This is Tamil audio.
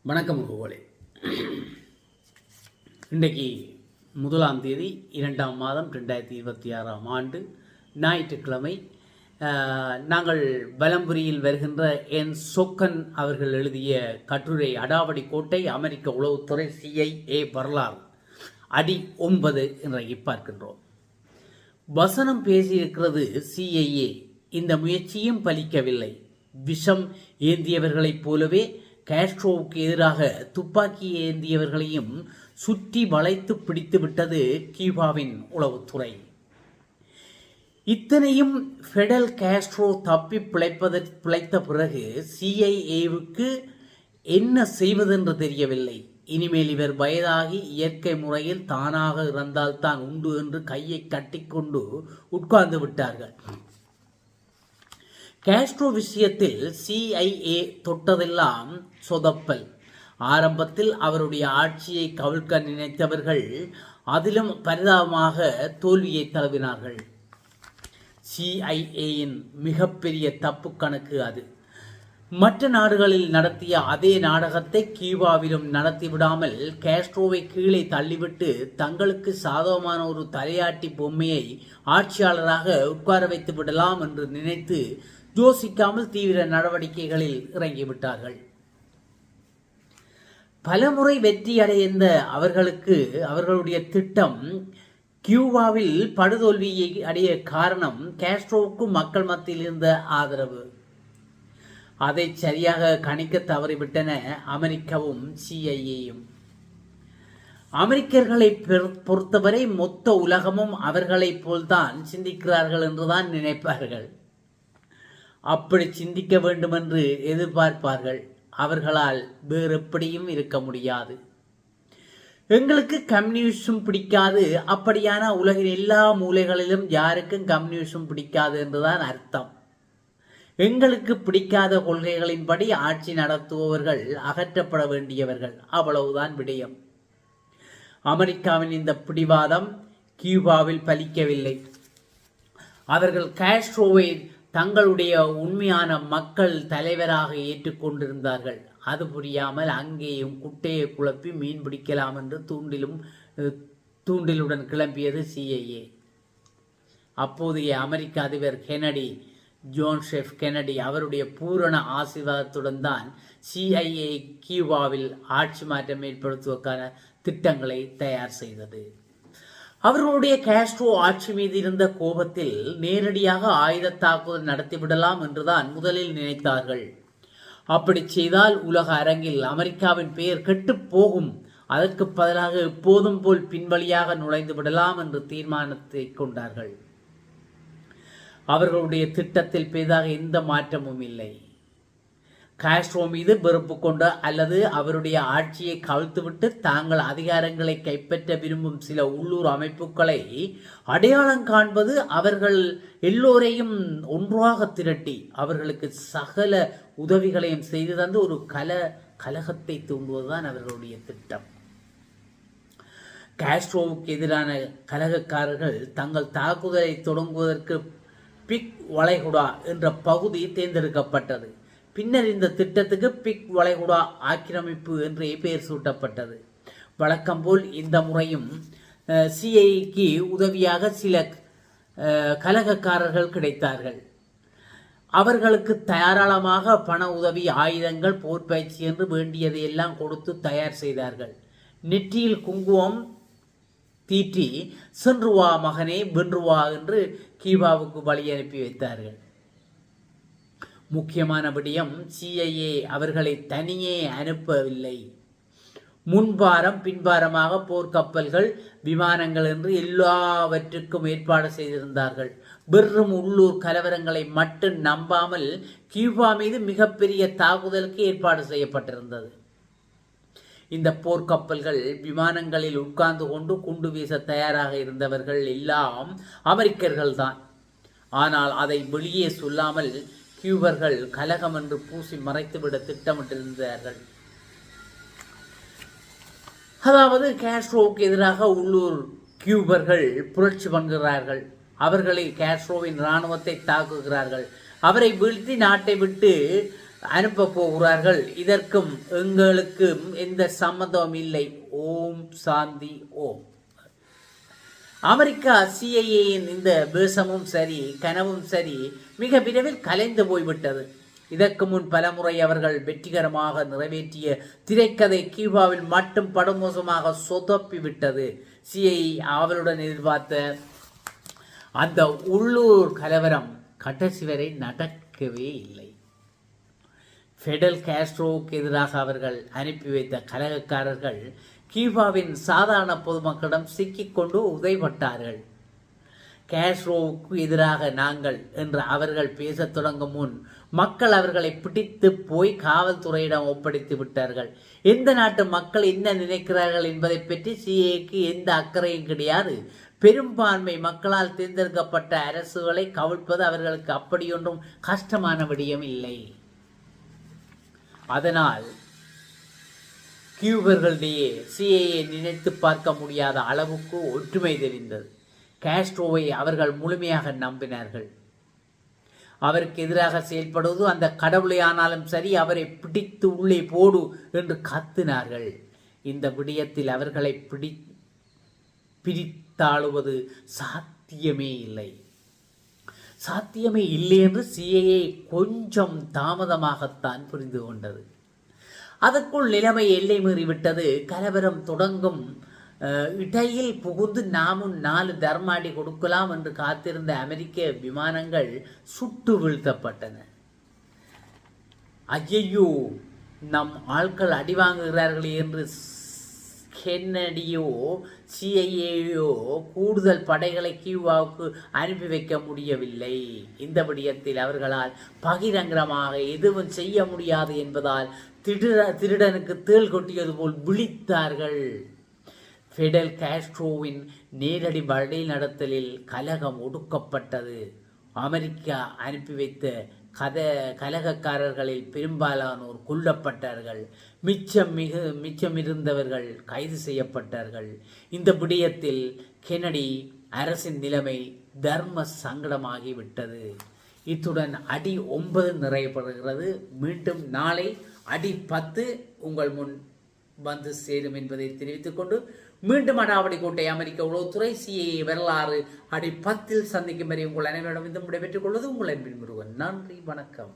வணக்கம் உறவுகளே. இன்றைக்கு 1ஆம் தேதி 2ஆம் மாதம் 2026ஆம் ஆண்டு ஞாயிற்றுக்கிழமை. நாங்கள் பலம்புரியில் வருகின்ற என் சொக்கன் அவர்கள் எழுதிய கட்டுரை அடாவடி கோட்டை அமெரிக்க உளவுத்துறை CIA வரலாறு அடி 9 இன்றைக்கு பார்க்கின்றோம். வசனம் பேசியிருக்கிறது CIA. இந்த முயற்சியும் பலிக்கவில்லை. விஷம் ஏந்தியவர்களைப் போலவே காஸ்ட்ரோவுக்கு எதிராக துப்பாக்கி ஏந்தியவர்களையும் சுற்றி வளைத்து பிடித்து விட்டது கியூபாவின் உளவுத்துறை. இத்தனையும் ஃபெடல் காஸ்ட்ரோ தப்பி பிழைத்த பிறகு CIAவுக்கு என்ன செய்வதென்று தெரியவில்லை. இனிமேல் இவர் வயதாகி இயற்கை முறையில் தானாக இறந்தால்தான் உண்டு என்று கையை கட்டிக்கொண்டு உட்கார்ந்து விட்டார்கள். காஸ்ட்ரோ விஷயத்தில் CIA தொட்டதெல்லாம் சொதப்பல். ஆரம்பத்தில் அவருடைய ஆட்சியை கவிழ்க்க நினைத்தவர்கள் அதிலும் பரிதாபமாக தோல்வியை தழுவினார்கள். CIAயின் மிகப்பெரிய தப்பு கணக்கு அது. மற்ற நாடுகளில் நடத்திய அதே நாடகத்தை கியூபாவிலும் நடத்திவிடாமல் காஸ்ட்ரோவை கீழே தள்ளிவிட்டு தங்களுக்கு சாதகமான ஒரு தலையாட்டி பொம்மையை ஆட்சியாளராக உட்கார வைத்து விடலாம் என்று நினைத்து யோசிக்காமல் தீவிர நடவடிக்கைகளில் இறங்கிவிட்டார்கள். பலமுறை வெற்றி அடைந்த அவர்களுடைய திட்டம் கியூபாவில் படுதோல்வியை அடைய காரணம் காஸ்ட்ரோவுக்கும் மக்கள் மத்தியில் இருந்த ஆதரவு. அதை சரியாக கணிக்க தவறிவிட்டன அமெரிக்காவும் CIAயும். அமெரிக்கர்களை பொறுத்தவரை மொத்த உலகமும் அவர்களைப் போல்தான் சிந்திக்கிறார்கள் என்றுதான் நினைப்பார்கள். அப்படி சிந்திக்க வேண்டும் என்று எதிர்பார்ப்பார்கள். அவர்களால் வேறு எப்படியும் இருக்க முடியாது. எங்களுக்கு கம்யூனிசம் பிடிக்காது, அப்படியான உலகின் எல்லா மூலைகளிலும் யாருக்கும் கம்யூனிசம் பிடிக்காது என்றுதான் அர்த்தம். எங்களுக்கு பிடிக்காத கொள்கைகளின்படி ஆட்சி நடத்துபவர்கள் அகற்றப்பட வேண்டியவர்கள், அவ்வளவுதான் விடயம். அமெரிக்காவின் இந்த பிடிவாதம் கியூபாவில் பலிக்கவில்லை. அவர்கள் காஸ்ட்ரோவை தங்களுடைய உண்மையான மக்கள் தலைவராக ஏற்றுக்கொண்டிருந்தார்கள். அது புரியாமல் அங்கேயும் குட்டையை குழப்பி மீன் பிடிக்கலாம் என்று தூண்டிலுடன் கிளம்பியது CIA. அப்போதைய அமெரிக்க அதிபர் ஜான் எஃப் கென்னடி அவருடைய பூரண ஆசீர்வாதத்துடன் தான் CIA கியூபாவில் ஆட்சி மாற்றம் ஏற்படுத்துவதற்கான திட்டங்களை தயார் செய்தது. அவர்களுடைய காஸ்ட்ரோ ஆட்சி மீது இருந்த கோபத்தில் நேரடியாக ஆயுத தாக்குதல் நடத்திவிடலாம் என்றுதான் முதலில் நினைத்தார்கள். அப்படி செய்தால் உலக அரங்கில் அமெரிக்காவின் பெயர் கெட்டு போகும். அதற்கு பதிலாக எப்போதும் போல் பின்வழியாக நுழைந்து விடலாம் என்று தீர்மானத்தை கொண்டார்கள். அவர்களுடைய திட்டத்தில் பெரிதாக எந்த மாற்றமும் இல்லை. காஸ்ட்ரோ மீது வெறுப்பு கொண்ட அல்லது அவருடைய ஆட்சியை கவிழ்த்துவிட்டு தாங்கள் அதிகாரங்களை கைப்பற்ற விரும்பும் சில உள்ளூர் அமைப்புகளை அடையாளம் காண்பது, அவர்கள் எல்லோரையும் ஒன்றாக திரட்டி அவர்களுக்கு சகல உதவிகளையும் செய்து தந்து ஒரு கலகத்தை தூண்டுவதுதான் அவர்களுடைய திட்டம். காஸ்ட்ரோவுக்கு எதிரான கலகக்காரர்கள் தங்கள் தாக்குதலை தொடங்குவதற்கு பிக் வளைகுடா என்ற பகுதி தேர்ந்தெடுக்கப்பட்டது. பின்னர் இந்த திட்டத்துக்கு பிக் வளைகுடா ஆக்கிரமிப்பு என்றே பெயர் சூட்டப்பட்டது. வழக்கம்போல் இந்த முறையும் CIAக்கு உதவியாக சில கலகக்காரர்கள் கிடைத்தார்கள். அவர்களுக்கு தாராளமாக பண உதவி, ஆயுதங்கள், போர் பயிற்சி என்று வேண்டியதையெல்லாம் கொடுத்து தயார் செய்தார்கள். நெற்றியில் குங்குமம் தீட்டி சென்று வா மகனே, வென்று வா என்று கியூபாவுக்கு வழி அனுப்பி வைத்தார்கள். முக்கியமான விடயம், CIA அவர்களை தனியே அனுப்பவில்லை. முன்பாரம் பின்பாரமாக போர்க்கப்பல்கள், விமானங்கள் என்று எல்லாவற்றுக்கும் ஏற்பாடு செய்திருந்தார்கள். வெறும் உள்ளூர் கலவரங்களை மட்டும் நம்பாமல் கியூபா மீது மிகப்பெரிய தாக்குதலுக்கு ஏற்பாடு செய்யப்பட்டிருந்தது. இந்த போர்க்கப்பல்கள், விமானங்களில் உட்கார்ந்து கொண்டு குண்டு வீச தயாராக இருந்தவர்கள் எல்லாம் அமெரிக்கர்கள் தான். ஆனால் அதை வெளியே சொல்லாமல் கியூபர்கள் கலகம் என்று பூசி மறைத்துவிட திட்டமிட்டிருந்தார்கள். அதாவது காஸ்ட்ரோவுக்கு எதிராக உள்ளூர் கியூபர்கள் புரட்சி பண்ணுகிறார்கள். அவர்களை காஸ்ட்ரோவின் இராணுவத்தை தாக்குகிறார்கள். அவரை வீழ்த்தி நாட்டை விட்டு அனுப்ப போகிறார்கள். இதற்கும் எங்களுக்கும் எந்த சம்மதம் இல்லை. ஓம் சாந்தி ஓம். அமெரிக்கா சிஐஏயின் இந்த வேஷமும் சரி கனவும் சரி மிக விரைவில் கலைந்து போய்விட்டது. இதற்கு முன் பலமுறை அவர்கள் வெற்றிகரமாக நிறைவேற்றிய திரைக்கதை கியூபாவில் மட்டும் படுமோசமாக சொதப்பிவிட்டது. சிஐஏ அவளுடன் எதிர்பார்த்த அந்த உள்ளூர் கலவரம் கடைசி வரை நடக்கவே இல்லை. ஃபெடல் காஸ்ட்ரோவுக்கு எதிராக அவர்கள் அனுப்பி வைத்த கலகக்காரர்கள் கியூபாவின் சாதாரண பொதுமக்களிடம் சிக்கிக்கொண்டு உதைபட்டார்கள். காஸ்ட்ரோவுக்கு எதிராக நாங்கள் என்று அவர்கள் பேசத் தொடங்கும் முன் மக்கள் அவர்களை பிடித்து போய் காவல்துறையிடம் ஒப்படைத்து விட்டார்கள். எந்த நாட்டு மக்கள் என்ன நினைக்கிறார்கள் என்பதை பற்றி சிஏக்கு எந்த அக்கறையும் கிடையாது. பெரும்பான்மை மக்களால் தேர்ந்தெடுக்கப்பட்ட அரசுகளை கவிழ்ப்பது அவர்களுக்கு அப்படியொன்றும் கஷ்டமான விடயம் இல்லை. அதனால் கியூபர்களிடையே சிஏஏ நினைத்து பார்க்க முடியாத அளவுக்கு ஒற்றுமை தெரிந்தது. காஸ்ட்ரோவை அவர்கள் முழுமையாக நம்பினார்கள். அவருக்கு எதிராக செயல்படுவது அந்த கடவுளை ஆனாலும் சரி, அவரை பிடித்து உள்ளே போடு என்று கத்தினார்கள். இந்த விடயத்தில் அவர்களை பிரித்தாளுவது சாத்தியமே இல்லை என்று சிஏஏ கொஞ்சம் தாமதமாகத்தான் புரிந்து கொண்டது. அதற்குள் நிலைமை எல்லை மீறிவிட்டது. கலவரம் தொடங்கும் இடையில் புகுந்து நாமும் 4 தர்மாடி கொடுக்கலாம் என்று காத்திருந்த அமெரிக்க விமானங்கள் சுட்டு வீழ்த்தப்பட்டன. ஐயையோ, நம் ஆட்கள் அடி வாங்குகிறார்கள் என்று கென்னடியோ சிஐஏயோ கூடுதல் படைகளை கியூபாவுக்கு அனுப்பி வைக்க முடியவில்லை. இந்த விடயத்தில் அவர்களால் பகிரங்கமாக எதுவும் செய்ய முடியாது என்பதால் திருடனுக்கு தேள் கொட்டியது போல் விழித்தார்கள். ஃபெடல் காஸ்ட்ரோவின் நேரடி வழி நடத்தலில் கலகம் ஒடுக்கப்பட்டது. அமெரிக்கா அனுப்பி வைத்த கலகக்காரர்களில் பெரும்பாலானோர் கொல்லப்பட்டார்கள். மிச்சமிருந்தவர்கள் கைது செய்யப்பட்டார்கள். இந்த விடயத்தில் கென்னடி அரசின் நிலைமை தர்ம சங்கடமாகிவிட்டது. இத்துடன் அடி 9 நிறைவுபடுகிறது. மீண்டும் நாளை அடி 10 உங்கள் முன் வந்து சேரும் என்பதை தெரிவித்துக் கொண்டு மீண்டும் அடாவடி கோட்டை அமெரிக்க உளவுத்துறை சிஏஏ வரலாறு அடி 10 சந்திக்கும் வரை உங்கள் அனைவரிடம் இந்த முறை பெற்றுக் கொள்வது உங்கள் அன்பின் முருகன். நன்றி, வணக்கம்.